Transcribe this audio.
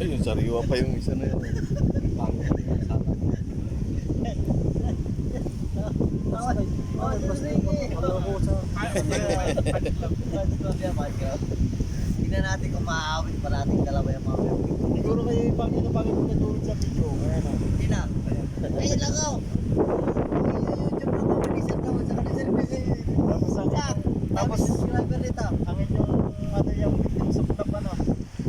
Yung sariwa pa yung isa na yun. Tingnan natin kung maaawit pa natin dalawa yung mga bebe. Siguro kayo yung pangin na pangin na tulad sa video. Kaya na. Hindi na. Ayun lang ako. YouTube lang ako. Bisan naman sa kanila. Tapos, Tapos